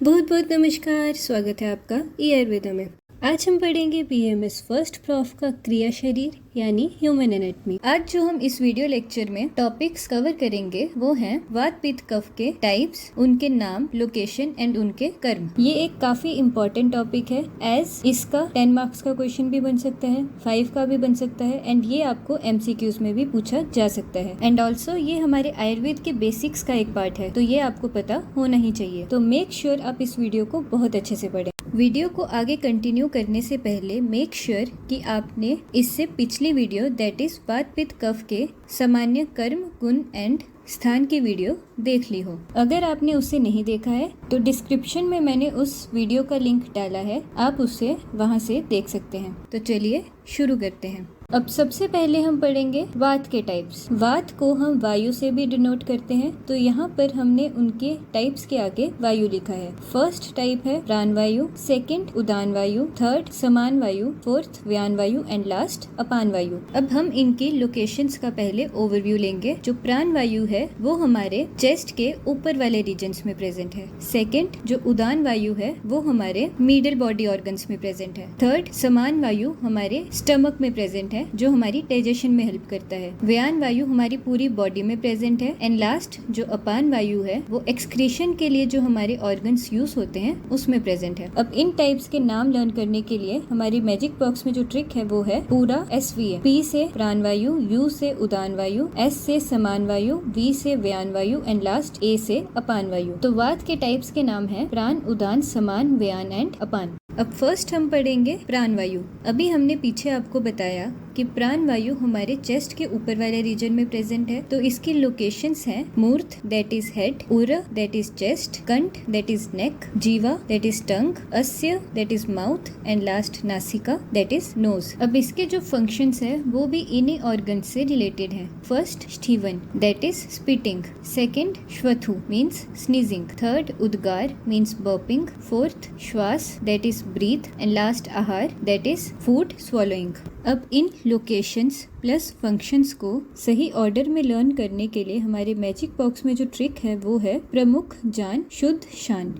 बहुत बहुत नमस्कार। स्वागत है आपका ई आयुर्वेदा में। आज हम पढ़ेंगे बीएमएस फर्स्ट प्रॉफ का क्रिया शरीर यानी ह्यूमन एनाटॉमी। आज जो हम इस वीडियो लेक्चर में टॉपिक्स कवर करेंगे वो हैं वात पित्त कफ के टाइप्स, उनके नाम, लोकेशन एंड उनके कर्म। ये एक काफी इंपॉर्टेंट टॉपिक है एज इसका 10 मार्क्स का क्वेश्चन भी बन सकता है, 5 का भी बन सकता है एंड ये आपको एमसीक्यूज में भी पूछा जा सकता है। एंड ऑल्सो ये हमारे आयुर्वेद के बेसिक्स का एक पार्ट है, तो ये आपको पता होना ही चाहिए। तो मेक श्योर आप इस वीडियो को बहुत अच्छे से पढ़ें। वीडियो को आगे कंटिन्यू करने से पहले मेक श्योर कि आपने इससे पिछली वीडियो दैट इज वात पित्त कफ के सामान्य कर्म, गुण एंड स्थान की वीडियो देख ली हो। अगर आपने उसे नहीं देखा है तो डिस्क्रिप्शन में मैंने उस वीडियो का लिंक डाला है, आप उसे वहां से देख सकते हैं। तो चलिए शुरू करते हैं। अब सबसे पहले हम पढ़ेंगे वात के टाइप्स। वात को हम वायु से भी डिनोट करते हैं, तो यहाँ पर हमने उनके टाइप्स के आगे वायु लिखा है। फर्स्ट टाइप है प्राण वायु, सेकंड उदान वायु, थर्ड समान वायु, फोर्थ व्यान वायु एंड लास्ट अपान वायु। अब हम इनकी लोकेशंस का पहले ओवरव्यू लेंगे। जो प्राण वायु है वो हमारे चेस्ट के ऊपर वाले रीजन्स में प्रेजेंट है। सेकंड जो उदान वायु है वो हमारे मिडल बॉडी ऑर्गन्स में प्रेजेंट है। थर्ड समान वायु हमारे स्टमक में प्रेजेंट है जो हमारी डाइजेशन में हेल्प करता है। व्यान वायु हमारी पूरी बॉडी में प्रेजेंट है एंड लास्ट जो अपान वायु है वो एक्सक्रीशन के लिए जो हमारे ऑर्गन्स यूज होते हैं उसमें प्रेजेंट है। अब इन टाइप्स के नाम लर्न करने के लिए हमारी मैजिक बॉक्स में जो ट्रिक है वो है पूरा SVA। P से प्राण वायु, U से उदान वायु, S से समान वायु, V से व्यान वायु एंड लास्ट A से अपान वायु। तो वात के टाइप्स के नाम है प्राण, उदान, समान, व्यान एंड अपान। अब फर्स्ट हम पढ़ेंगे प्राण वायु। अभी हमने पीछे आपको बताया कि प्राण वायु हमारे चेस्ट के ऊपर वाले रीजन में प्रेजेंट है, तो इसकी लोकेशंस हैं मूर्ध दैट इज हेड, उर दैट इज चेस्ट, कंठ दैट इज नेक, जीवा दैट इज टंग, अस्य that is mouth and last नासिका दैट इज नोज। अब इसके जो फंक्शंस है वो भी इन्हीं ऑर्गन से रिलेटेड है। फर्स्ट स्टीवन दैट इज स्पीटिंग, सेकंड श्वथु मीन्स स्नीजिंग, थर्ड उद्गार मीन्स बर्पिंग, फोर्थ श्वास that is breath and last आहार दैट इज फूड स्वॉलोइंग। अब इन लोकेशंस प्लस फंक्शंस को सही ऑर्डर में लर्न करने के लिए हमारे मैजिक बॉक्स में जो ट्रिक है वो है प्रमुख जान शुद्ध शान।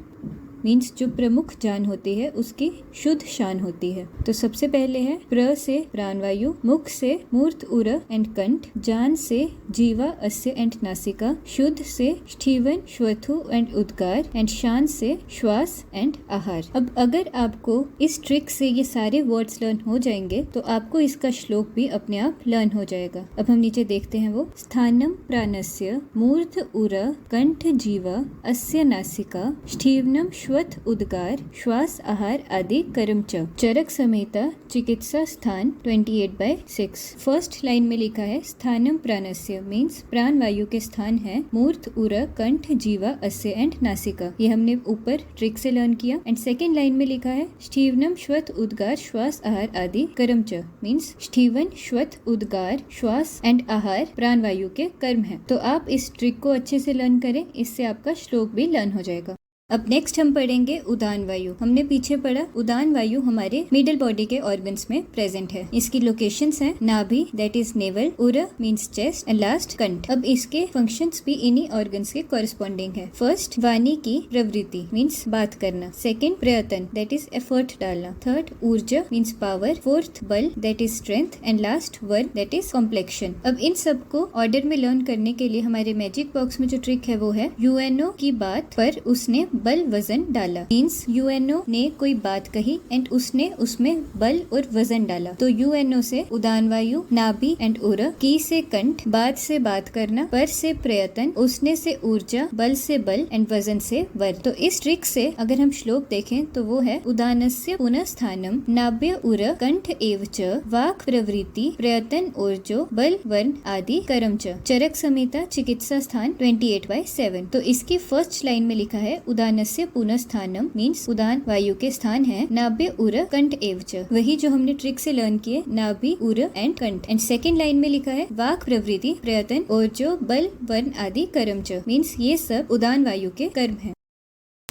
मीन्स जो प्रमुख जान होती है उसकी शुद्ध शान होती है। तो सबसे पहले है प्र से प्राण वायु, मुख से मूर्त उर एंड कंठ, जान से जीवा अस्य एंड नासिका, शुद्ध से स्टीवन श्वथु एंड उद्गार एंड शान से श्वास एंड आहार। अब अगर आपको इस ट्रिक से ये सारे वर्ड्स लर्न हो जाएंगे तो आपको इसका श्लोक भी अपने आप लर्न हो जाएगा। अब हम नीचे देखते हैं वो स्थानम प्राणस्य मूर्ध उर कंठ जीवा अस्य नासिका स्टीवनम श्वथ उद्गार श्वास आहार आदि कर्म च। चरक संहिता चिकित्सा स्थान 28/6। फर्स्ट लाइन में लिखा है स्थानम प्राणस्य मीन्स प्राण वायु के स्थान है मूर्ध उर कंठ जीवा अस्य एंड नासिका। ये हमने ऊपर ट्रिक से लर्न किया। एंड सेकेंड लाइन में लिखा है स्टीवनम श्वथ उद्गार श्वास आहार आदि कर्म च मीन्स स्टीवन श्वथ उद्गार श्वास एंड आहार प्राण वायु के कर्म है। तो आप इस ट्रिक को अच्छे से लर्न करें, इससे आपका श्लोक भी लर्न हो जाएगा। अब नेक्स्ट हम पढ़ेंगे उदान वायु। हमने पीछे पढ़ा उदान वायु हमारे मिडल बॉडी के ऑर्गन्स में प्रेजेंट है। इसकी लोकेशंस हैं नाभि दैट इज नेवल, उर मींस चेस्ट एंड लास्ट कंठ। अब इसके फंक्शंस भी इन्हीं ऑर्गन्स के कॉरेस्पॉन्डिंग है। फर्स्ट वाणी की प्रवृत्ति मींस बात करना, सेकंड प्रयत्न दैट इज एफर्ट डालना, थर्ड ऊर्जा मींस पावर, फोर्थ बल that is strength and last work that is complexion. अब इन सबको ऑर्डर में लर्न करने के लिए हमारे मैजिक बॉक्स में जो ट्रिक है वो है यूएनओ की बात पर उसने बल वजन डाला। मीन्स यूएनओ ने कोई बात कही एंड उसने उसमें बल और वजन डाला। तो यूएनओ से उदान वायु, नाभि एंड उर, की से कंठ, बात से बात करना, पर से प्रयत्न, उसने से ऊर्जा, बल से बल एंड वजन से वर। तो इस ट्रिक से अगर हम श्लोक देखें तो वो है उदानस्य पुनः स्थानम नाभ्य उर कंठ एव च वाक् प्रवृत्ति प्रयत्न ऊर्जो बल वर्ण आदि कर्म च। चरक संहिता चिकित्सा स्थान 28/7। तो इसकी फर्स्ट लाइन में लिखा है उदानस्य पुनः स्थानम मीन्स उदान वायु के स्थान है नाभ्य उर कंठ एव च, वही जो हमने ट्रिक से लर्न किए नाभि उर एंड कंठ। एंड सेकेंड लाइन में लिखा है वाक् प्रवृत्ति प्रयत्न ऊर्जो बल वर्ण आदि कर्म च मीन्स ये सब उदान वायु के कर्म है।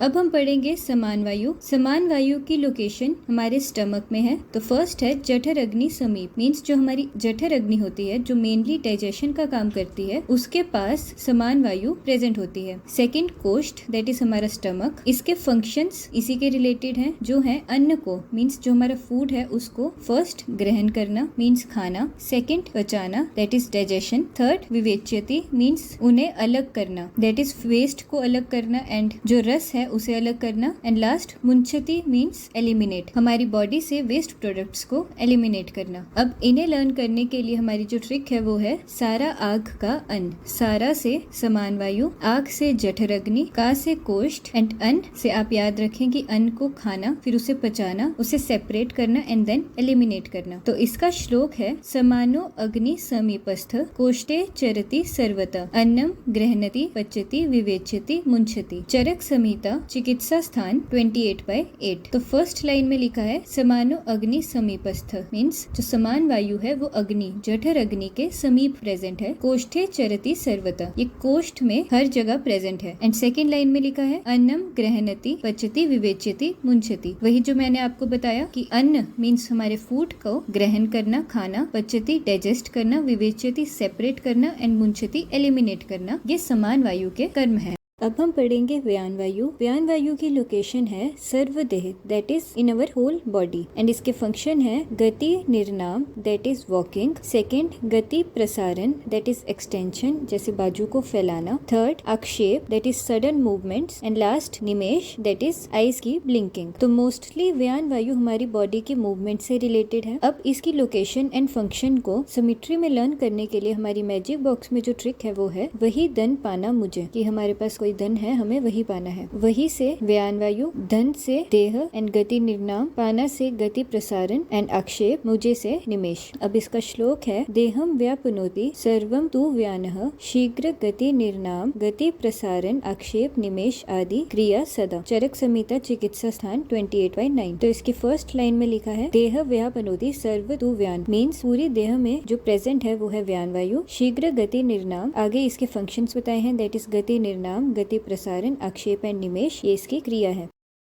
अब हम पढ़ेंगे समान वायु। समान वायु की लोकेशन हमारे स्टमक में है। तो फर्स्ट है जठर अग्नि समीप, मीन्स जो हमारी जठर अग्नि होती है जो मेनली डाइजेशन का काम करती है, उसके पास समान वायु प्रेजेंट होती है। सेकंड कोष्ठ, दैट इज हमारा स्टमक। इसके फंक्शंस इसी के रिलेटेड हैं, जो है अन्न को, मीन्स जो हमारा फूड है उसको फर्स्ट ग्रहण करना, मीन्स खाना। सेकंड पचाना, दैट इज डाइजेशन। थर्ड विवेच्यति, मीन्स उन्हें अलग करना, दैट इज वेस्ट को अलग करना एंड जो रस है उसे अलग करना। एंड लास्ट मुंचति, मीन्स एलिमिनेट, हमारी बॉडी से वेस्ट प्रोडक्ट्स को एलिमिनेट करना। अब इन्हें लर्न करने के लिए हमारी जो ट्रिक है वो है सारा आग का अन्न। सारा से समान वायु, आग से जठर अग्नि, का से कोष्ठ एंड अन्न से आप याद रखें कि अन्न को खाना, फिर उसे पचाना, उसे सेपरेट करना एंड देन एलिमिनेट करना। तो इसका श्लोक है समानो अग्नि समीपस्थ कोष्ठे चरति सर्वतः अन्नम गृह्णति पचति विवेच्यति मुंचति। चरक संहिता चिकित्सा स्थान 28/8। तो फर्स्ट लाइन में लिखा है समानो अग्नि समीपस्थ, मीन्स जो समान वायु है वो अग्नि, जठर अग्नि के समीप प्रेजेंट है। कोष्ठे चरति सर्वतः, ये कोष्ठ में हर जगह प्रेजेंट है। एंड सेकेंड लाइन में लिखा है अन्नम गृह्णति पचति विवेच्यति मुंचति। वही जो मैंने आपको बताया कि अन्न मीन्स हमारे फूड को ग्रहण करना, खाना, पचति डाइजेस्ट करना, विवेच्यति सेपरेट करना एंड मुंचति एलिमिनेट करना, ये समान वायु के कर्म है। अब हम पढ़ेंगे व्यान वायु। व्यान वायु की लोकेशन है सर्वदेह, that is in our whole body and इसके फंक्शन है गति निर्नाम, दैट इज वॉकिंग। सेकंड गति प्रसारण, दैट इज एक्सटेंशन, जैसे बाजू को फैलाना। थर्ड आक्षेप, that is sudden movements and last Nimesh, that is eyes की ब्लिंकिंग। तो मोस्टली व्यान वायु हमारी बॉडी के मूवमेंट से रिलेटेड है। अब इसकी लोकेशन एंड फंक्शन को सिमेट्री में लर्न करने के लिए हमारी मैजिक बॉक्स में जो ट्रिक है वो है वही धन पाना मुझे, कि हमारे पास कोई धन है, हमें वही पाना है। वही से व्यान वायु, धन से देह एंड गति निर्नाम, पाना से गति प्रसारण एंड आक्षेप, मुझे से निमेश। अब इसका श्लोक है देहम व्यापनोति सर्वम तु व्यानः शीघ्र गति निर्नाम गति प्रसारण आक्षेप निमेश आदि क्रिया सदा। चरक संहिता चिकित्सा स्थान 28/9। तो इसकी फर्स्ट लाइन में लिखा है देह व्यापनोति सर्व तु व्यान, मीन्स पूरी देह में जो प्रेजेंट है वो है व्यान वायु। शीघ्र गति निर्नाम, आगे इसके फंक्शंस बताए हैं, दैट इज गति निर्नाम, गति प्रसारण, आक्षेप एंड निमेश, ये इसकी क्रिया है।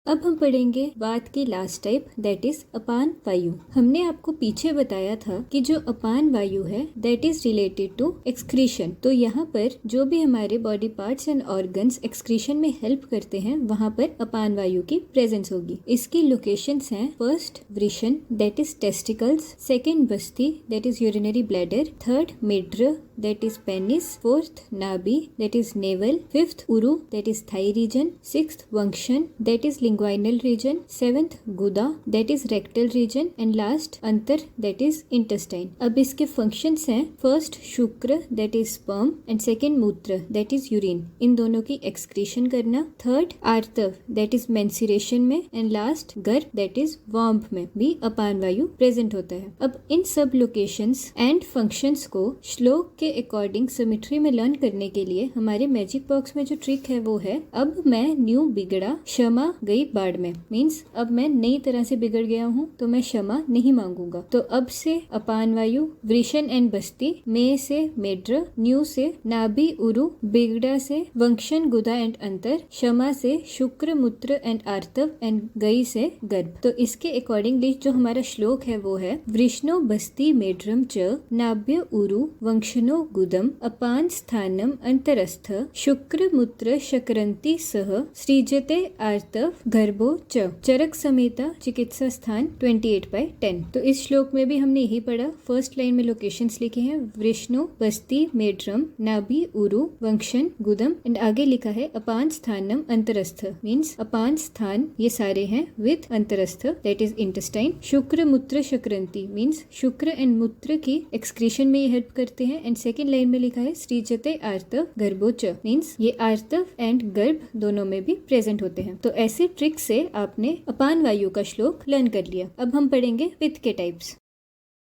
अब हम पढ़ेंगे वात की लास्ट टाइप, दैट इज अपान वायु। हमने आपको पीछे बताया था कि जो अपान वायु है that is related to excretion. तो यहाँ पर जो भी हमारे body parts and organs excretion में हेल्प करते हैं वहाँ पर अपान वायु की प्रेजेंस होगी। इसकी लोकेशंस हैं फर्स्ट वृषण, दैट इज टेस्टिकल्स। सेकेंड बस्ती, that is urinary bladder. Third मेड्र, that is penis. Fourth nabi, that is navel. Fifth uru, that is thigh region. Sixth vangshan, that is linguinal region. Seventh guda, that is rectal region. And last antar, that is intestine. अब इसके functions हैं first शुक्र, that is sperm. And second मूत्र, that is urine. इन दोनों की excretion करना. Third आर्तव, that is menstruation में. And last गर्भ, that is womb में भी अपान वायु प्रेजेंट होता है। अब इन सब लोकेशंस एंड फंक्शंस को श्लोक के अकॉर्डिंग सिमेट्री में लर्न करने के लिए हमारे मैजिक बॉक्स में जो ट्रिक है वो है अब मैं न्यू बिगड़ा क्षमा गई बाढ़ में, मीन्स अब मैं नई तरह से बिगड़ गया हूँ तो मैं क्षमा नहीं मांगूंगा। तो अब से अपान वायु, वृषण एंड बस्ती, मे से मेड्र, न्यू से नाभि उरु, बिगड़ा से वंक्षण गुदा एंड अंतर, क्षमा से शुक्र मूत्र एंड आर्तव एंड गई से गर्भ। तो इसके अकॉर्डिंगली जो हमारा श्लोक है वो है वृष्णो बस्ती मेड्रम च नाभ्य उरु वंक्षनो गुदम अपान स्थानम अंतरस्थ शुक्र मूत्र शक्रंति सह सृजते आर्तव गर्भो च। चरक संहिता चिकित्सा स्थान 28/10। तो इस श्लोक में भी हमने यही पढ़ा। फर्स्ट लाइन में लोकेशंस लिखे हैं वृष्णो बस्ती मेड्रम नाभि उरु वंक्षण गुदम एंड आगे लिखा है अपान स्थानम अंतरस्थ, मीन्स अपान स्थान ये सारे हैं विद अंतरस्थ, दैट इज इंटेस्टाइन। शुक्र मूत्र शक्रंति मीन्स शुक्र एंड मूत्र की एक्सक्रीशन में ये हेल्प करते हैं। एंड सेकेंड लाइन में लिखा है सृजते आर्तव गर्भोच, मीन्स ये आर्तव एंड गर्भ दोनों में भी प्रेजेंट होते हैं। तो ऐसे ट्रिक से आपने अपान वायु का श्लोक लर्न कर लिया। अब हम पढ़ेंगे पित्त के टाइप्स।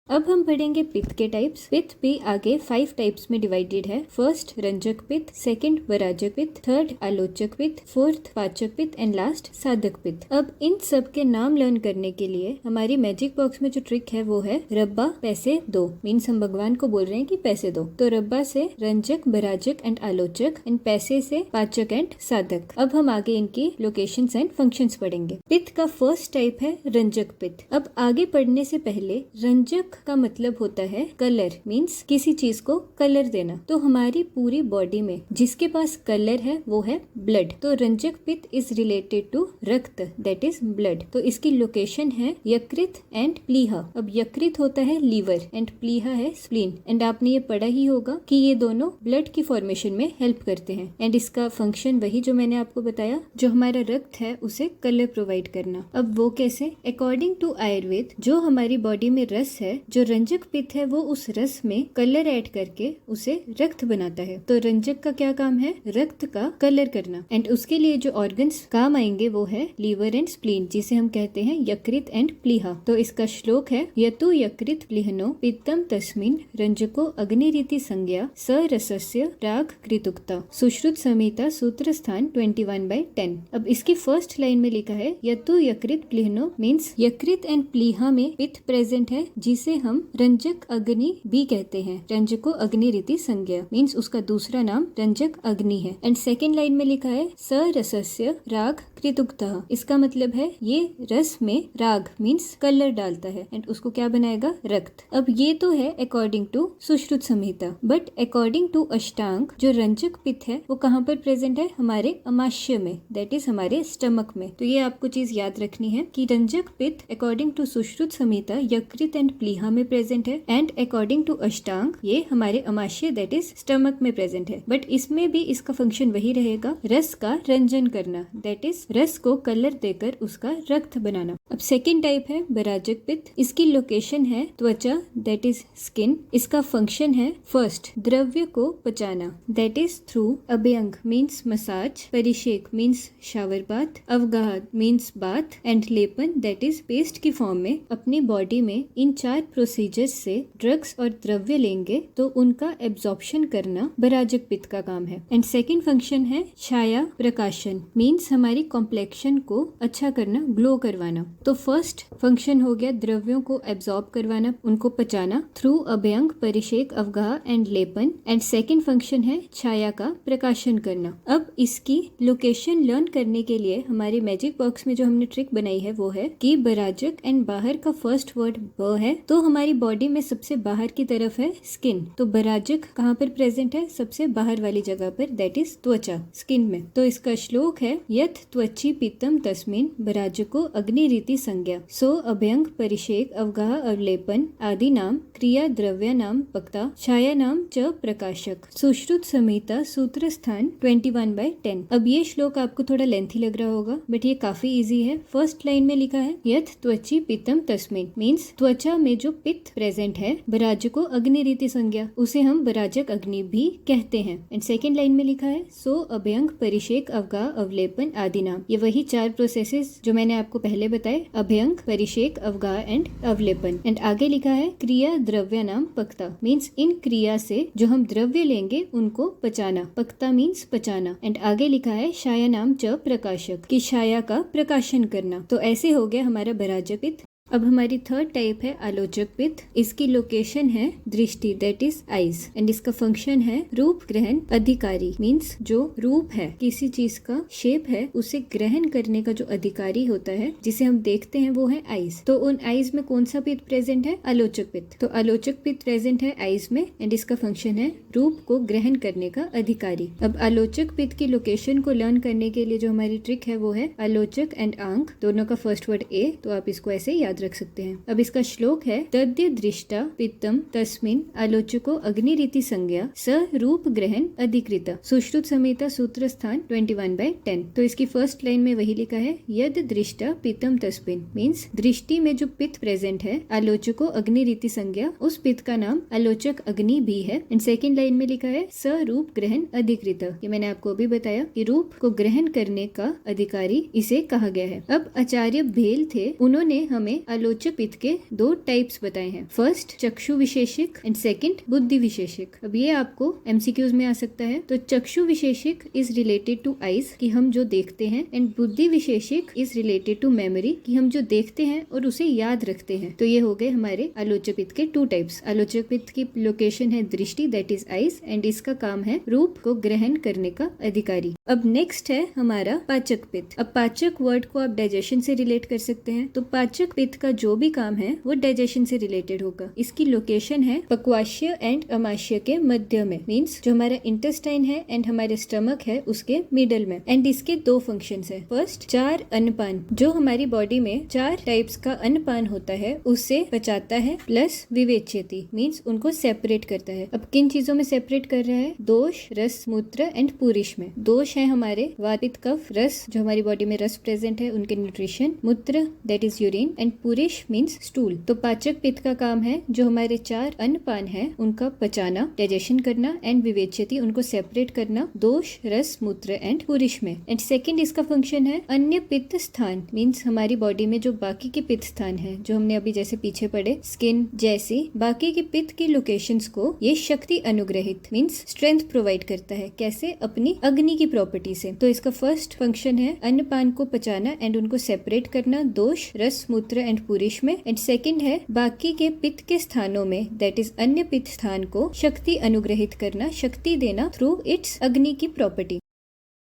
अब हम पढ़ेंगे पित्त के टाइप्स। पित्त भी आगे 5 टाइप्स में डिवाइडेड है। फर्स्ट रंजक पित्त, सेकंड बराजक पित्त, थर्ड आलोचक पित्त, फोर्थ पाचक पित्त एंड लास्ट साधक पित्त। अब इन सब के नाम लर्न करने के लिए हमारी मैजिक बॉक्स में जो ट्रिक है वो है रब्बा पैसे दो। मीन्स हम भगवान को बोल रहे हैं कि पैसे दो। तो रब्बा से रंजक, बराजक एंड आलोचक एंड पैसे से पाचक एंड साधक। अब हम आगे इनकी लोकेशंस एंड फंक्शंस पढ़ेंगे। पित्त का फर्स्ट टाइप है रंजक पित्त। अब आगे पढ़ने से पहले रंजक का मतलब होता है कलर, मीन्स किसी चीज को कलर देना। तो हमारी पूरी बॉडी में जिसके पास कलर है वो है ब्लड। तो रंजक पित्त इज रिलेटेड टू रक्त, दैट इज ब्लड। तो इसकी लोकेशन है यकृत एंड प्लीहा। अब यकृत होता है लीवर एंड प्लीहा है स्प्लीन। एंड आपने ये पढ़ा ही होगा कि ये दोनों ब्लड की फॉर्मेशन में हेल्प करते हैं। एंड इसका फंक्शन वही जो मैंने आपको बताया, जो हमारा रक्त है उसे कलर प्रोवाइड करना। अब वो कैसे? अकॉर्डिंग टू आयुर्वेद जो हमारी बॉडी में रस है, जो रंजक पित्त है वो उस रस में कलर ऐड करके उसे रक्त बनाता है। तो रंजक का क्या काम है? रक्त का कलर करना। एंड उसके लिए जो ऑर्गन्स काम आएंगे वो है लीवर एंड स्प्लीन, जिसे हम कहते हैं यकृत एंड प्लीहा। तो इसका श्लोक है यतु यकृत प्लीहनो पित्तम तस्मिन् रंजको अग्निरीति संज्ञा स रसस्य राग कृतुक्ता सुश्रुत संहिता सूत्र स्थान 21/10। अब इसकी फर्स्ट लाइन में लिखा है यतु यकृत प्लीहनो, मीन्स यकृत एंड प्लीहा में पित्त प्रेजेंट है, जिसे हम रंजक अग्नि भी कहते हैं। रंजको अग्निरीति संज्ञा मीन्स उसका दूसरा नाम रंजक अग्नि है। एंड सेकेंड लाइन में लिखा है स रसस्य राग कृतुक्तः। इसका मतलब है ये रस में राग मीन्स कलर डालता है एंड उसको क्या बनाएगा? रक्त। अब ये तो है according to Sushruta Samhita, but according to Ashtanga जो रंजक पित्त है वो कहाँ पर प्रेजेंट है? हमारे अमाशय में, दैट इज हमारे स्टमक में। तो ये आपको चीज याद रखनी है कि रंजक पित्त अकॉर्डिंग टू सुश्रुत संहिता यकृत एंड प्लीहा में प्रेजेंट है एंड अकॉर्डिंग टू अष्टांग ये हमारे अमाशय दैट इज स्टमक में प्रेजेंट है। बट इसमें भी इसका फंक्शन वही रहेगा, रस का रंजन करना, दैट इज रस को कलर देकर उसका रक्त बनाना। अब सेकेंड टाइप है बराजक पित्त। इसकी लोकेशन है त्वचा, दैट इज स्किन। इसका फंक्शन है फर्स्ट द्रव्य को पचाना, दैट इज थ्रू अभ्यंग मीन्स मसाज, परिषेक मीन्स शावर बाथ, अवगाहन मीन्स बाथ एंड लेपन दैट इज पेस्ट की फॉर्म में अपनी बॉडी में इन 4 प्रोसीजर्स से ड्रग्स और द्रव्य लेंगे तो उनका एब्जॉर्प्शन करना बराजक पित्त का काम है। एंड सेकेंड फंक्शन है छाया प्रकाशन, मीन्स हमारी कॉम्प्लेक्शन को अच्छा करना, ग्लो करवाना। तो फर्स्ट फंक्शन हो गया द्रव्यों को एब्जॉर्ब करवाना, उनको पचाना थ्रू अभ्यंग, परिषेक, अवगाह एंड लेपन। एंड सेकेंड फंक्शन है छाया का प्रकाशन करना। अब इसकी लोकेशन लर्न करने के लिए हमारी मैजिक बॉक्स में जो हमने ट्रिक बनाई है वो है कि बराजक एंड बाहर का फर्स्ट वर्ड ब है, तो हमारी बॉडी में सबसे बाहर की तरफ है स्किन। तो बराजक कहाँ पर प्रेजेंट है? सबसे बाहर वाली जगह पर, दैट इज त्वचा, स्किन में। तो इसका श्लोक है यथ त्वचि पित्तम तस्मिन् बराजको अग्निरीति संज्ञा सो अभ्यंग, परिषेक, अवगाह, अवलेपन आदि नाम क्रिया द्रव्य नाम पक्ता छाया नाम च प्रकाशक सुश्रुत संहिता सूत्र स्थान 21/10। अब ये श्लोक आपको थोड़ा लेंथी लग रहा होगा बट ये काफी इजी है। फर्स्ट लाइन में लिखा है यथ त्वचि पित्तम तस्मिन्, मीन्स त्वचा में जो पित्त प्रेजेंट है बराजको अग्निरीति संज्ञा, उसे हम बराजक अग्नि भी कहते हैं। एंड सेकेंड लाइन में लिखा है सो अभ्यंग, परिषेक, अवगाह, अवलेपन आदि नाम। ये वही 4 प्रोसेसेस जो मैंने आपको पहले बताए, अभ्यंग, परिषेक, अवगाह एंड अवलेपन। एंड आगे लिखा है क्रिया द्रव्य नाम पक्ता, मीन्स इन क्रिया से जो हम द्रव्य लेंगे उनको पचाना, पक्ता मीन्स पचाना। एंड आगे लिखा है छाया नाम च प्रकाशक, की छाया का प्रकाशन करना। तो ऐसे हो गया हमारा बराजक पित्त। अब हमारी थर्ड टाइप है आलोचक पित्त। इसकी लोकेशन है दृष्टि, दैट इज आईज। एंड इसका फंक्शन है रूप ग्रहण अधिकारी, मीन्स जो रूप है किसी चीज का, शेप है, उसे ग्रहण करने का जो अधिकारी होता है जिसे हम देखते हैं वो है आईज। तो उन आईज में कौन सा पित्त प्रेजेंट है? आलोचक पित्त। तो आलोचक पित्त प्रेजेंट है आईज में एंड इसका फंक्शन है रूप को ग्रहण करने का अधिकारी। अब आलोचक पित्त की लोकेशन को लर्न करने के लिए जो हमारी ट्रिक है वो है आलोचक एंड आंख, दोनों का फर्स्ट वर्ड ए, तो आप इसको ऐसे याद रख सकते हैं। अब इसका श्लोक है तद्य दृष्टा पित्तम तस्मिन् आलोचको अग्निरीति संज्ञा स रूप ग्रहण अधिकृता सुश्रुत संहिता सूत्र स्थान 21/10। तो इसकी फर्स्ट लाइन में वही लिखा है यद दृष्टा पित्तम तस्मिन्, मीन्स दृष्टि में जो पित्त प्रेजेंट है आलोचको अग्निरीति संज्ञा, उस पित्त का नाम आलोचक अग्नि भी है। एंड सेकेंड लाइन में लिखा है स रूप ग्रहण अधिकृता, ये मैंने आपको अभी बताया कि रूप को ग्रहण करने का अधिकारी इसे कहा गया है। अब आचार्य भेल थे, उन्होंने हमें आलोचक पित्त के दो टाइप्स बताए हैं। फर्स्ट चक्षु विशेषिक एंड सेकंड बुद्धि विशेषिक। अब ये आपको एमसीक्यूज में आ सकता है। तो चक्षु विशेषिक इज रिलेटेड टू आईज कि हम जो देखते हैं, एंड बुद्धि विशेषिक इज रिलेटेड टू मेमोरी कि हम जो देखते हैं और उसे याद रखते हैं। तो ये हो गए हमारे आलोचक पित्त के टू टाइप्स। आलोचक पित्त की लोकेशन है दृष्टि, दैट इज आईज, एंड इसका काम है रूप को ग्रहण करने का अधिकारी। अब नेक्स्ट है हमारा पाचक पित्त। अब पाचक वर्ड को आप डाइजेशन से रिलेट कर सकते हैं। तो पाचक पित्त का जो भी काम है वो डाइजेशन से रिलेटेड होगा। इसकी लोकेशन है पक्वाशय एंड अमाशय के मध्य में, मीन्स जो हमारा इंटेस्टाइन है एंड हमारे स्टमक है उसके मिडल में। एंड इसके दो फंक्शंस है। फर्स्ट चार अन्नपान, जो हमारी बॉडी में चार टाइप्स का अन्नपान होता है उससे पचाता है, प्लस विवेच्यति मीन्स उनको सेपरेट करता है। अब किन चीजों में सेपरेट कर रहा है? दोष, रस, मूत्र एंड पुरुष में। दोष है हमारे वात, पित्त, कफ, रस जो हमारी बॉडी में रस प्रेजेंट है उनके न्यूट्रिशन, मूत्र दैट इज यूरिन, एंड पुरुष मीन्स स्टूल। तो पाचक पित्त का काम है जो हमारे चार अन्नपान है उनका पचाना, डाइजेशन करना, एंड विवेच्यति उनको सेपरेट करना दोष, रस, मूत्र एंड पुरुष में। एंड सेकंड इसका फंक्शन है अन्य पित्त स्थान, मीन्स हमारी बॉडी में जो बाकी के पित्त स्थान है जो हमने अभी जैसे पीछे पढ़े स्किन जैसी बाकी के पित्त की लोकेशंस को ये शक्ति अनुग्रहित मीन्स स्ट्रेंथ प्रोवाइड करता है। कैसे? अपनी अग्नि की प्रॉपर्टी से। तो इसका फर्स्ट फंक्शन है अन्नपान को पचाना एंड उनको सेपरेट करना दोष, रस, मूत्र एंड पुरुष में। एंड सेकंड है बाकी के पित्त के स्थानों में दैट इज अन्य पित्त स्थान को शक्ति अनुग्रहित करना, शक्ति देना थ्रू इट्स अग्नि की प्रॉपर्टी।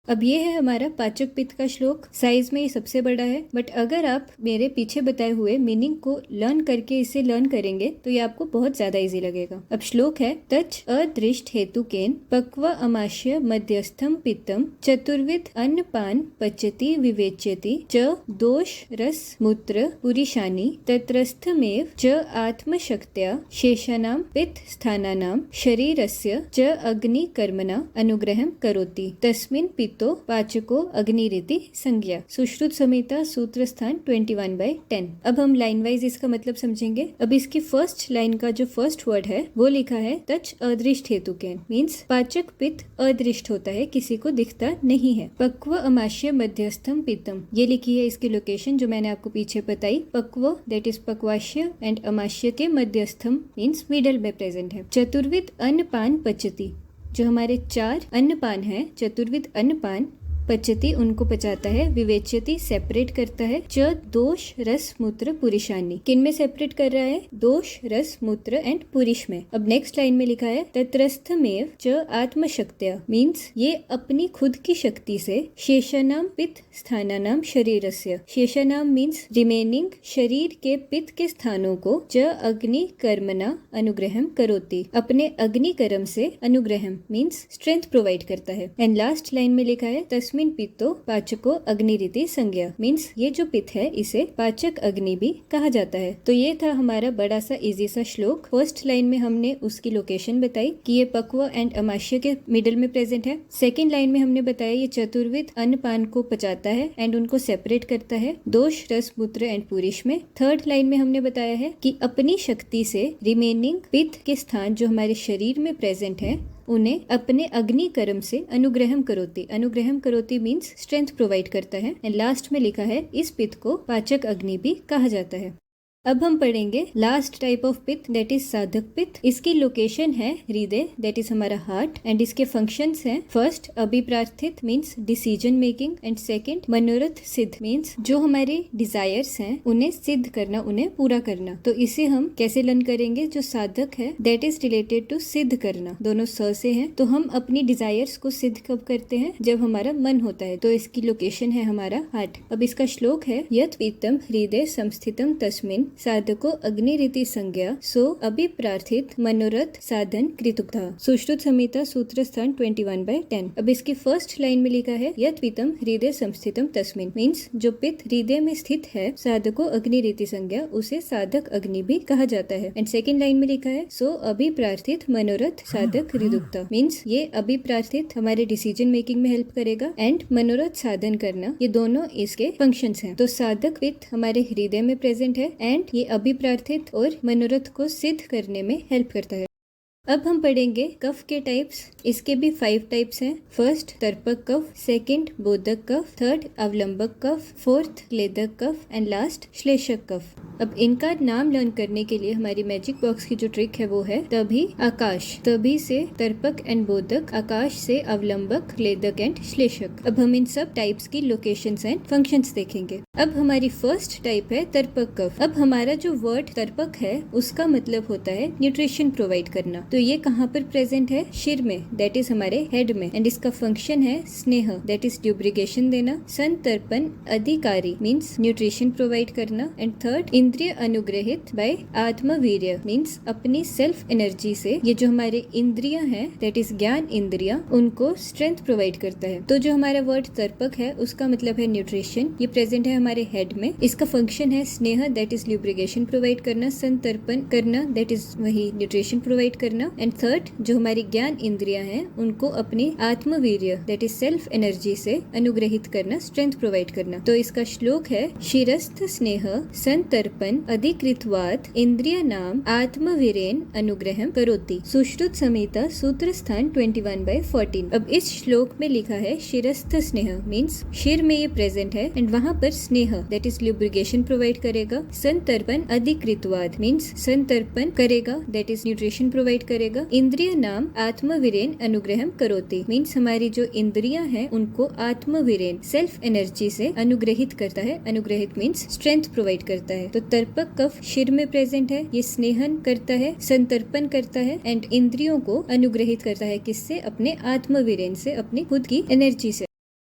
अब ये है हमारा पाचक पित्त का श्लोक। साइज में ये सबसे बड़ा है, बट अगर आप मेरे पीछे बताए हुए मीनिंग को लर्न करके इसे लर्न करेंगे तो ये आपको बहुत ज्यादा इजी लगेगा। अब श्लोक है तच अदृष्ट हेतुकेन पक्व अमाशय मध्यस्थम पित्तम चतुर्विध अन्नपान पचति विवेच्यति च दोष, रस, मूत्र पुरीशानि तत्रस्थमेव च आत्मशक्त्या शेषानां पित्त स्थानानां शरीरस्य च अग्नि कर्मणा अनुग्रहं करोति तस्मिन् तो पाचको अग्निरीति संज्ञा। सुश्रुत संहिता सूत्र स्थान 21/10। अब हम लाइन वाइज इसका मतलब समझेंगे। अब इसकी फर्स्ट लाइन का जो फर्स्ट वर्ड है वो लिखा है तच अदृष्ट हेतुकेन, मीन्स पाचक पित्त अदृष्ट होता है, किसी को दिखता नहीं है। पक्व अमाशय मध्यस्थम पित्तम, ये लिखी है इसकी लोकेशन जो मैंने आपको पीछे बताई। पक्व दैट इज पक्वाशय एंड अमाशय के मध्यस्थम मीन्स मिडल में प्रेजेंट है। चतुर्विध अन्नपान पचति, जो हमारे चार अन्नपान है, चतुर्विध अन्नपान पचति उनको पचाता है, विवेच्यति सेपरेट करता है, च दोष, रस, मूत्र पुरीशानि किन में सेपरेट कर रहा है? दोष, रस, मूत्र एंड पुरुष में। अब नेक्स्ट लाइन में लिखा है तत्रस्थमेव च आत्मशक्त्या, मीन्स ये अपनी खुद की शक्ति से शेषानाम पित्त स्थानानाम शरीरस्य, शेषानाम मीन्स रिमेनिंग शरीर के पित्त के स्थानों को च अग्नि कर्मणा अनुग्रहम करोति, अपने अग्नि कर्म से अनुग्रहम मीन्स स्ट्रेंथ प्रोवाइड करता है। एंड लास्ट लाइन में लिखा है तस्मिन् पित्तो पाचको अग्निरीति संज्ञा, मीन्स ये जो पित्त है इसे पाचक अग्नि भी कहा जाता है। तो ये था हमारा बड़ा सा इजी सा श्लोक। फर्स्ट लाइन में हमने उसकी लोकेशन बताई कि ये पक्व एंड अमाशय के मिडिल में प्रेजेंट है। सेकेंड लाइन में हमने बताया ये चतुर्विध अन्नपान को पचाता है एंड उनको सेपरेट करता है दोष, रस, मूत्र एंड पुरुष में। थर्ड लाइन में हमने बताया है कि अपनी शक्ति से रिमेनिंग पित्त के स्थान जो हमारे शरीर में प्रेजेंट है उन्हें अपने अग्नि कर्म से अनुग्रहम करोति, अनुग्रहम करोति मीन्स स्ट्रेंथ प्रोवाइड करता है। एंड लास्ट में लिखा है इस पित्त को पाचक अग्नि भी कहा जाता है। अब हम पढ़ेंगे लास्ट टाइप ऑफ पित्त दैट इज साधक पित्त। इसकी लोकेशन है हृदय दैट इज हमारा हार्ट एंड इसके फंक्शंस हैं फर्स्ट अभिप्रार्थित means decision making and second मनोरथ सिद्ध मीन्स जो हमारे डिजायर्स हैं उन्हें सिद्ध करना, उन्हें पूरा करना। तो इसे हम कैसे लर्न करेंगे? जो साधक है दैट इज रिलेटेड टू सिद्ध करना, दोनों स से हैं। तो हम अपनी डिजायर्स को सिद्ध कब करते हैं? जब हमारा मन होता है। तो इसकी लोकेशन है हमारा हार्ट। अब इसका श्लोक है यत् पित्तम हृदय संस्थितम तस्मिन् साधको अग्निरीति संज्ञा सो अभिप्रार्थित मनोरथ साधन कृतुक्ता। सुश्रुत संहिता सूत्र स्थान 21/10। अब इसकी फर्स्ट लाइन में लिखा है यत् पित्तम हृदय संस्थितम तस्मिन् मीन्स जो पित्त हृदय में स्थित है साधको अग्निरीति संज्ञा उसे साधक अग्नि भी कहा जाता है। एंड सेकंड लाइन में लिखा है सो अभिप्रार्थित मनोरथ साधक कृतुक्ता मीन्स ये अभिप्रार्थित हमारे डिसीजन मेकिंग में हेल्प करेगा एंड मनोरथ साधन करना, ये दोनों इसके फंक्शंस हैं। तो साधक पित्त हमारे हृदय में प्रेजेंट है एंड ये अभिप्रार्थित और मनोरथ को सिद्ध करने में हेल्प करता है। अब हम पढ़ेंगे कफ के टाइप्स। इसके भी 5 टाइप्स हैं। फर्स्ट तर्पक कफ, सेकंड बोधक कफ, थर्ड अवलंबक कफ, फोर्थ क्लेदक कफ एंड लास्ट श्लेषक कफ। अब इनका नाम लर्न करने के लिए हमारी मैजिक बॉक्स की जो ट्रिक है वो है तभी आकाश। तभी से तर्पक एंड बोधक, आकाश से अवलंबक, क्लेदक एंड श्लेषक। अब हम इन सब टाइप्स की लोकेशंस एंड फंक्शंस देखेंगे। अब हमारी फर्स्ट टाइप है तर्पक कफ। अब हमारा जो वर्ड तर्पक है उसका मतलब होता है न्यूट्रिशन प्रोवाइड करना। तो ये कहाँ पर प्रेजेंट है? शिर में, दैट इज हमारे हेड में। एंड इसका फंक्शन है स्नेह, दैट इज ल्यूब्रिकेशन देना। संतर्पण अधिकारी मीन्स न्यूट्रिशन प्रोवाइड करना। एंड थर्ड इंद्रिय अनुग्रहित बाय आत्मवीर्य मीन्स अपनी सेल्फ एनर्जी से ये जो हमारे इंद्रियां हैं दैट इज ज्ञान इंद्रियां, उनको स्ट्रेंथ प्रोवाइड करता है। तो जो हमारा वर्ड तर्पक है उसका मतलब है न्यूट्रिशन। ये प्रेजेंट है हमारे हेड में। इसका फंक्शन है स्नेह, दैट इज ल्यूब्रिकेशन प्रोवाइड करना। संतर्पण करना, दैट इज वही न्यूट्रिशन प्रोवाइड करना। एंड थर्ड जो हमारी ज्ञान इंद्रियां हैं उनको अपनी आत्मवीर्य दैट इज सेल्फ एनर्जी से अनुग्रहित करना, स्ट्रेंथ प्रोवाइड करना। तो इसका श्लोक है शिरस्थ स्नेह संतर्पण अधिकृतवात इंद्रिय नाम आत्मवीरेन अनुग्रहम करोति। सुश्रुत संहिता सूत्र स्थान 21/14। अब इस श्लोक में लिखा है शिरस्थ स्नेह मीन्स शिर में ये प्रेजेंट है एंड वहाँ पर स्नेह दैट इज ल्यूब्रिकेशन प्रोवाइड करेगा। संतर्पण अधिकृतवाद मीन्स संतर्पण करेगा दैट इज न्यूट्रिशन प्रोवाइड करेगा। इंद्रिय नाम आत्मवीरेन अनुग्रहम करोति मीन्स हमारी जो इंद्रियां हैं उनको आत्मवीरेन सेल्फ एनर्जी से अनुग्रहित करता है। अनुग्रहित मीन्स स्ट्रेंथ प्रोवाइड करता है। तो तर्पक कफ शिर में प्रेजेंट है, ये स्नेहन करता है, संतर्पण करता है एंड इंद्रियों को अनुग्रहित करता है। किससे? अपने आत्मवीरेन से, अपनी खुद की एनर्जी से।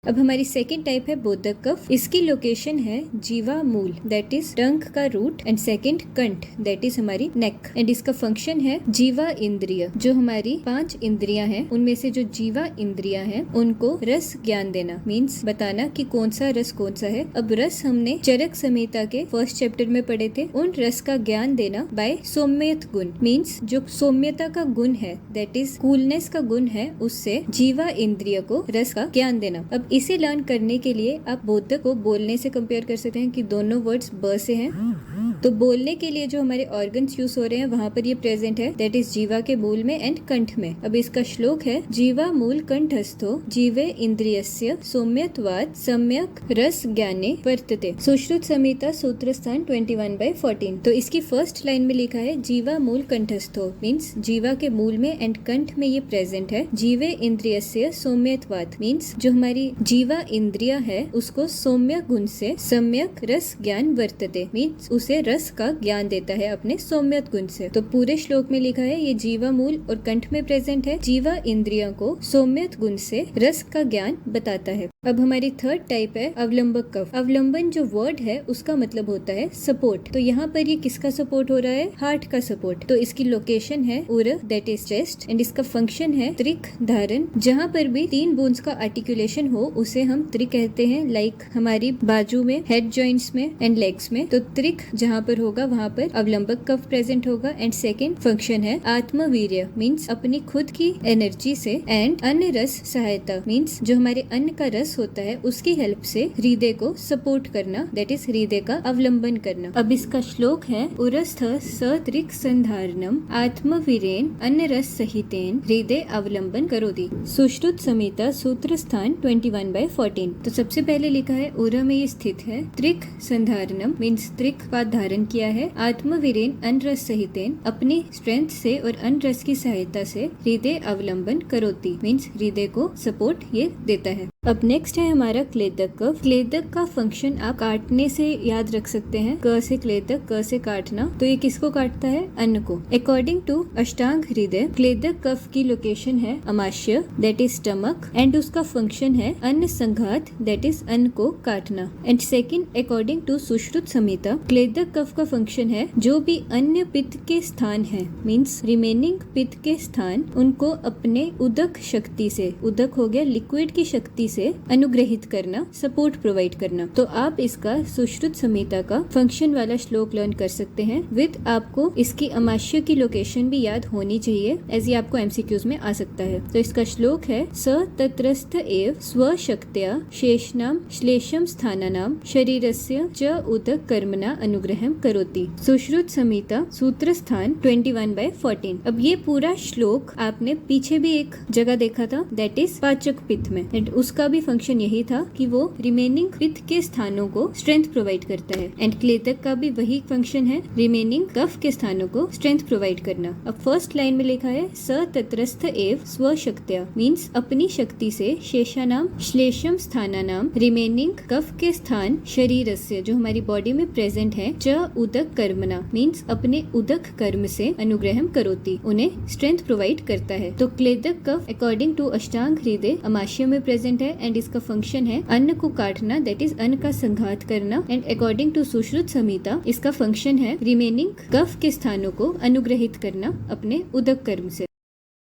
अब हमारी सेकंड टाइप है बोधक कफ। इसकी लोकेशन है जीवा मूल, दैट इज टंग का रूट। एंड सेकंड कंठ, दैट इज हमारी नेक। एंड इसका फंक्शन है जीवा इंद्रिय। जो हमारी 5 इंद्रियां हैं उनमें से जो जीवा इंद्रियां हैं उनको रस ज्ञान देना मीन्स बताना कि कौन सा रस कौन सा है। अब रस हमने चरक संहिता के फर्स्ट चैप्टर में पढ़े थे। उन रस का ज्ञान देना बाय सौम्यत गुण मीन्स जो सौम्यता का गुण है दैट इज कूलनेस का गुण है, उससे जीवा इंद्रिय को रस का ज्ञान देना। अब इसे लर्न करने के लिए आप बोधक को बोलने से कंपेयर कर सकते हैं कि दोनों वर्ड्स ब से हैं। तो बोलने के लिए जो हमारे ऑर्गन्स यूज हो रहे हैं वहां पर ये प्रेजेंट है, दैट इज जीवा के मूल में एंड कंठ में। अब इसका श्लोक है जीवा मूल कंठस्थो जीवे इंद्रियस्य सौम्यत्वात् सम्यक रस ज्ञाने वर्तते। सुश्रुत संहिता सूत्र स्थान 21/14। तो इसकी फर्स्ट लाइन में लिखा है जीवा मूल कंठस्थो मीन्स जीवा के मूल में एंड कंठ में ये प्रेजेंट है। जीवे इंद्रियस्य सौम्यत्वात् मीन्स जो हमारी जीवा इंद्रिया है उसको सौम्य गुण से सम्यक रस ज्ञान वर्तते मीन्स उसे रस का ज्ञान देता है अपने सौम्यत गुण से। तो पूरे श्लोक में लिखा है ये जीवा मूल और कंठ में प्रेजेंट है। जीवा इंद्रियों को सौम्यत गुण से रस का ज्ञान बताता है। अब हमारी थर्ड टाइप है अवलंबक कफ। अवलंबन जो वर्ड है उसका मतलब होता है सपोर्ट। तो यहाँ पर ये किसका सपोर्ट हो रहा है? हार्ट का सपोर्ट। तो इसकी लोकेशन है उर दैट इज चेस्ट एंड इसका फंक्शन है त्रिक धारण। जहाँ पर भी 3 बोन्स का आर्टिकुलेशन हो उसे हम त्रिक कहते हैं। लाइक हमारी बाजू में, हेड जॉइंट्स में एंड लेग्स में। तो त्रिक जहाँ पर होगा वहाँ पर अवलंबक कफ प्रेजेंट होगा। एंड सेकंड फंक्शन है आत्मवीर्य मीन्स अपनी खुद की एनर्जी से। एंड अन्न रस सहायता मीन्स जो हमारे अन्न का रस होता है उसकी हेल्प से हृदय को सपोर्ट करना, दैट इज हृदय का अवलंबन करना। अब इसका श्लोक है उरस्थ सत्रिक संधारणम आत्मवीरेन अन्न रस सहितेन हृदय अवलंबन करोति। सुश्रुत संहिता सूत्र स्थान 21/14। तो सबसे पहले लिखा है उर में ये स्थित है। त्रिक संधारणम मीन्स त्रिक का धारण किया है। आत्मवीरेन अन्न रस सहितेन अपनी स्ट्रेंथ से और अन्न रस की सहायता से हृदय अवलंबन करोति मीन्स हृदय को सपोर्ट ये देता है। अब नेक्स्ट है हमारा क्लेदक कफ। क्लेदक का फंक्शन आप काटने से याद रख सकते हैं। क से क्लेदक, क से काटना। तो ये किसको काटता है? अन्न को। अकॉर्डिंग टू अष्टांग हृदय क्लेदक कफ की लोकेशन है अमाशय दैट इज स्टमक एंड उसका फंक्शन है अन्न संघात दैट इज अन्न को काटना। And second according to Sushruta Samhita क्लेदक कफ का फंक्शन है जो भी अन्य पित्त के स्थान है मीन्स रिमेनिंग पित्त के स्थान उनको अपने उदक शक्ति से, उदक हो गया लिक्विड की शक्ति से अनुग्रहित करना, सपोर्ट प्रोवाइड करना। तो आप इसका सुश्रुत संहिता का फंक्शन वाला श्लोक लर्न कर सकते हैं विद आपको इसकी अमाश्य की लोकेशन भी याद होनी चाहिए, एज ये आपको एमसीक्यूज में आ सकता है। तो इसका श्लोक है स तत्रस्थ एव स्वशक्त्या शेषनाम श्लेषम स्थानानाम शरीरस्य च उदक कर्मणा अनुग्रहम करोति। सुश्रुत संहिता सूत्र स्थान 21/14। अब ये पूरा श्लोक आपने पीछे भी एक जगह देखा था, दैट इज पाचक पित्त में, एंड उसका भी फंक्शन यही था कि वो रिमेनिंग पित्त के स्थानों को स्ट्रेंथ प्रोवाइड करता है, एंड क्लेतक का भी वही फंक्शन है, रिमेनिंग कफ के स्थानों को स्ट्रेंथ प्रोवाइड करना। अब फर्स्ट लाइन में लिखा है स तत्रस्थ एव स्वशक्त्या, मीन्स अपनी शक्ति से शेषानाम श्लेषम स्थानानाम रिमेनिंग कफ के स्थान शरीरस्य जो हमारी बॉडी में प्रेजेंट है, च उदक कर्मणा मीन्स अपने उदक कर्म से अनुग्रहम करोति उन्हें स्ट्रेंथ प्रोवाइड करता है। तो क्लेदक कफ अकॉर्डिंग टू अष्टांग हृदय अमाशय में प्रेजेंट है, एंड इसका फंक्शन है अन्न को काटना, दैट इज अन्न का संघात करना, एंड अकॉर्डिंग टू सुश्रुत संहिता इसका फंक्शन है रिमेनिंग कफ के स्थानों को अनुग्रहित करना अपने उदक कर्म से।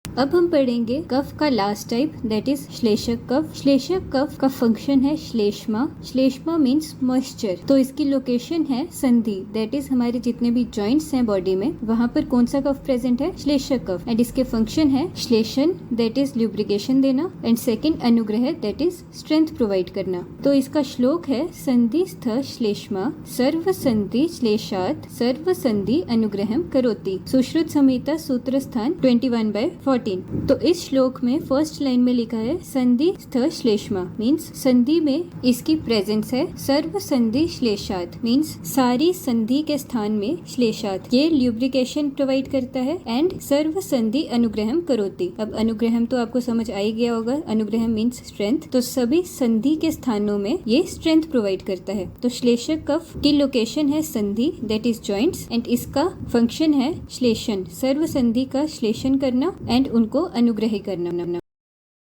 अब हम पढ़ेंगे कफ का लास्ट टाइप, दैट इज श्लेषक कफ। श्लेषक कफ का फंक्शन है श्लेष्मा। श्लेष्मा मीन्स मॉइस्चर। तो इसकी लोकेशन है संधि, दैट इज हमारे जितने भी जॉइंट्स हैं बॉडी में वहां पर कौन सा कफ प्रेजेंट है, श्लेषक कफ, एंड इसके फंक्शन है श्लेषण, दैट इज ल्यूब्रिकेशन देना, एंड सेकेंड अनुग्रह, दैट इज स्ट्रेंथ प्रोवाइड करना। तो इसका श्लोक है संधि स्थ श्लेष्मा सर्व संधि श्लेषात सर्व संधि अनुग्रहम करोति। सुश्रुत संहिता सूत्र स्थान 21/14। तो इस श्लोक में फर्स्ट लाइन में लिखा है संधि स्थ श्लेष्मा मीन्स संधि में इसकी प्रेजेंस है, सर्व संधि श्लेषात मीन्स सारी संधि के स्थान में श्लेषात ये ल्यूब्रिकेशन प्रोवाइड करता है, एंड सर्व संधि अनुग्रहम करोति। अब अनुग्रहम तो आपको समझ आ ही गया होगा, अनुग्रहम मीन्स स्ट्रेंथ, तो सभी संधि के स्थानों में ये स्ट्रेंथ प्रोवाइड करता है। तो श्लेषक कफ की लोकेशन है संधि, दैट इज जॉइंट्स, एंड इसका फंक्शन है श्लेषण, सर्व संधि का श्लेषण करना एंड उनको अनुग्रह करना।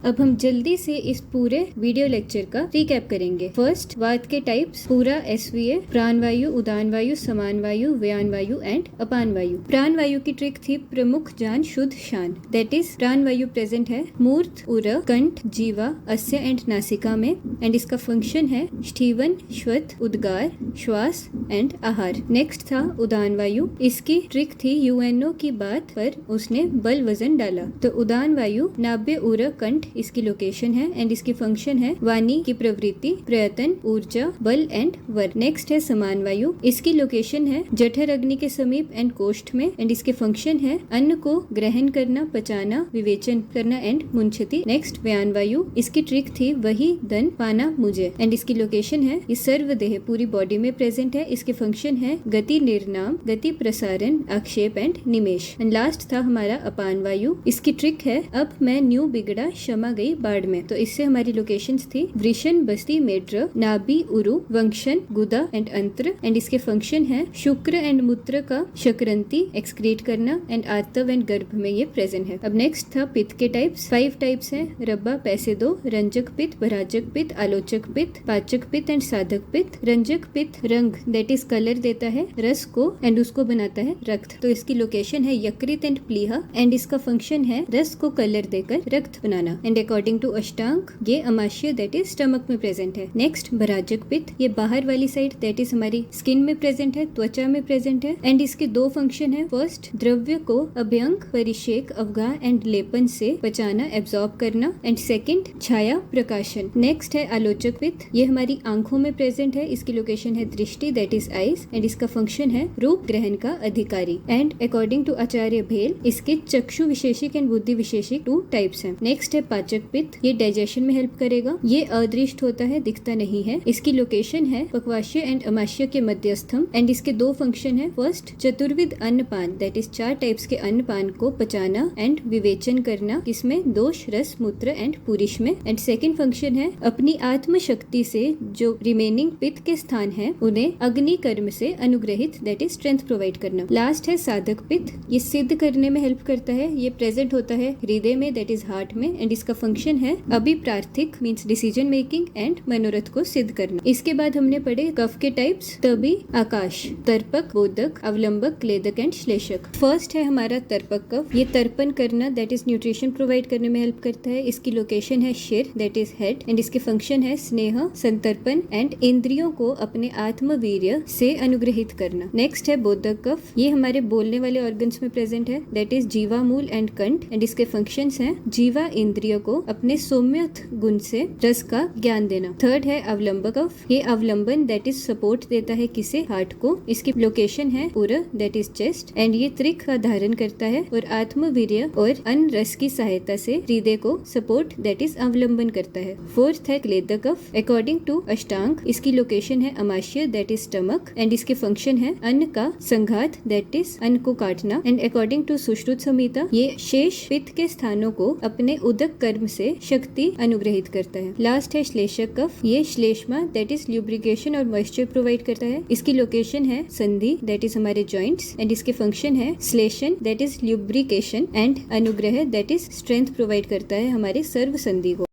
अब हम जल्दी से इस पूरे वीडियो लेक्चर का रिकैप करेंगे। फर्स्ट, वात के टाइप्स पूरा एसवीए, प्राण वायु, उदान वायु, समान वायु, व्यान वायु एंड अपान वायु। प्राण वायु की ट्रिक थी प्रमुख, जान, शुद्ध, शान, दैट इज प्राण वायु प्रेजेंट है मूर्त, उर, कंठ, जीवा, अस्य एंड नासिका में, एंड इसका फंक्शन है स्टीवन, श्वत, उद्गार, श्वास एंड आहार। नेक्स्ट था उदान वायु, इसकी ट्रिक थी यूएनओ की बात पर उसने बल वजन डाला। तो उदान वायु नाभ्य, उर, कंठ इसकी लोकेशन है, एंड इसकी फंक्शन है वाणी की प्रवृत्ति, प्रयत्न, ऊर्जा, बल एंड वर। नेक्स्ट है समान वायु, इसकी लोकेशन है जठर अग्नि के समीप एंड कोष्ठ में, एंड इसके फंक्शन है अन्न को ग्रहण करना, पचाना, विवेचन करना एंड मुंछति। नेक्स्ट व्यान वायु, इसकी ट्रिक थी वही दन पाना मुझे, एंड इसकी लोकेशन है इस सर्वदेह पूरी बॉडी में प्रेजेंट है, इसके फंक्शन है गति निर्नाम, गति प्रसारण, आक्षेप एंड निमेश। एंड लास्ट था हमारा अपान वायु, इसकी ट्रिक है अब मैं न्यू बिगड़ा क्षमा गई बाढ़ में। तो इससे हमारी लोकेशंस थी वृषण, बस्ती, मेड्र, नाभि, उरु, वंक्षण, गुदा एंड अंत्र, एंड इसके फंक्शन है शुक्र एंड मूत्र का शक्रंती एक्सक्रीट करना, एंड आर्तव एंड गर्भ में ये प्रेजेंट है। अब नेक्स्ट था पित्त के टाइप्स, 5 टाइप्स हैं, रब्बा, पैसे दो, रंजक पित्त, भराजक पित्त, आलोचक पित्त, पाचक पित्त एंड साधक पित्त। रंजक पित्त रंग, दैट इज कलर देता है रस को, एंड उसको बनाता है रक्त। तो इसकी लोकेशन है यकृत एंड प्लीहा, एंड इसका फंक्शन है रस को कलर देकर रक्त बनाना, एंड अकॉर्डिंग टू अष्टांग ये अमाशय, दैट इज स्टमक में प्रेजेंट है। नेक्स्ट भराजक पित्त, ये बाहर वाली साइड, दैट इज हमारी स्किन में प्रेजेंट है, त्वचा में प्रेजेंट है, एंड इसके 2 फंक्शन है। फर्स्ट, द्रव्य को अभ्यंग, परिषेक, अवगाह एंड लेपन से पचाना, एब्जॉर्ब करना, एंड सेकंड छाया, प्रकाशन। नेक्स्ट है आलोचक पित्त, ये हमारी आंखों में प्रेजेंट है, इसकी लोकेशन है दृष्टि, दैट इज आईज, एंड इसका फंक्शन है रूप ग्रहण का अधिकारी, एंड अकॉर्डिंग टू आचार्य भेल इसके चक्षु विशेषिक एंड बुद्धि विशेषिक 2 टाइप्स हैं। नेक्स्ट है पाचक पित्त, ये डाइजेशन में हेल्प करेगा, ये अदृष्ट होता है, दिखता नहीं है, इसकी लोकेशन है पक्वाशय एंड अमाशय के मध्यस्थम, एंड इसके 2 फंक्शन है। फर्स्ट, चतुर्विध अन्नपान, दैट इज 4 टाइप्स के अन्नपान को पचाना एंड विवेचन करना, इसमें दोष, रस, मूत्र एंड पुरुष में, एंड सेकंड फंक्शन है अपनी आत्म शक्ति से जो रिमेनिंग पित्त के स्थान है उन्हें अग्नि कर्म से अनुग्रहित, दैट इज स्ट्रेंथ प्रोवाइड करना। लास्ट है साधक पित्त, ये सिद्ध करने में हेल्प करता है, ये प्रेजेंट होता है हृदय में, दैट इज हार्ट में, एंड इसका इसका फंक्शन है अभिप्रार्थिक मीन्स डिसीजन मेकिंग एंड मनोरथ को सिद्ध करना। इसके बाद हमने पढ़े कफ के टाइप्स तभी, आकाश, तर्पक, बोधक, अवलंबक, क्लेदक एंड श्लेषक। फर्स्ट है हमारा तर्पक कफ। ये तर्पण करना दैट इज न्यूट्रिशन प्रोवाइड करने में हेल्प करता है। इसकी लोकेशन है शिर दैट इज हेड एंड इसके फंक्शन है स्नेह, संतर्पण एंड इंद्रियों को अपने आत्मवीर्य से अनुग्रहित करना। नेक्स्ट है बोधक कफ। ये हमारे बोलने वाले ऑर्गन्स में प्रेजेंट है दैट इज जीवा, मूल एंड कंठ एंड इसके फंक्शंस हैं जीवा इंद्रिय को अपने सौम्यथ गुण से रस का ज्ञान देना। थर्ड है अवलंबक कफ। ये अवलंबन दैट इज सपोर्ट देता है किसे, हार्ट को। इसकी लोकेशन है पूरा दैट इज चेस्ट एंड ये त्रिक का धारण करता है और आत्मवीर्य और अन्न रस की सहायता से हृदय को सपोर्ट दैट इज अवलंबन करता है। फोर्थ है क्लेदक कफ। अकॉर्डिंग टू अष्टांग इसकी लोकेशन है अमाशय दैट इज स्टमक एंड इसके फंक्शन है अन्न का संघात दैट इज अन्न को काटना एंड अकॉर्डिंग टू सुश्रुत संहिता ये शेष पित्त के स्थानों को अपने उदक कर्म से शक्ति अनुग्रहित करता है। लास्ट है श्लेषक कफ। ये श्लेष्मा दैट इज ल्यूब्रिकेशन और मॉइस्चर प्रोवाइड करता है। इसकी लोकेशन है संधि दैट इज हमारे जॉइंट्स एंड इसके फंक्शन है श्लेषण दैट इज ल्यूब्रिकेशन एंड अनुग्रह दैट इज स्ट्रेंथ प्रोवाइड करता है हमारे सर्व संधि को।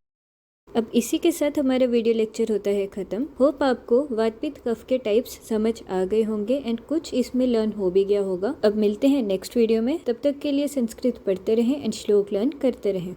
अब इसी के साथ हमारा वीडियो लेक्चर होता है खत्म। होप आपको वातपित्त कफ के टाइप्स समझ आ गए होंगे एंड कुछ इसमें लर्न हो भी गया होगा। अब मिलते हैं नेक्स्ट वीडियो में, तब तक के लिए संस्कृत पढ़ते रहें एंड श्लोक लर्न करते रहें।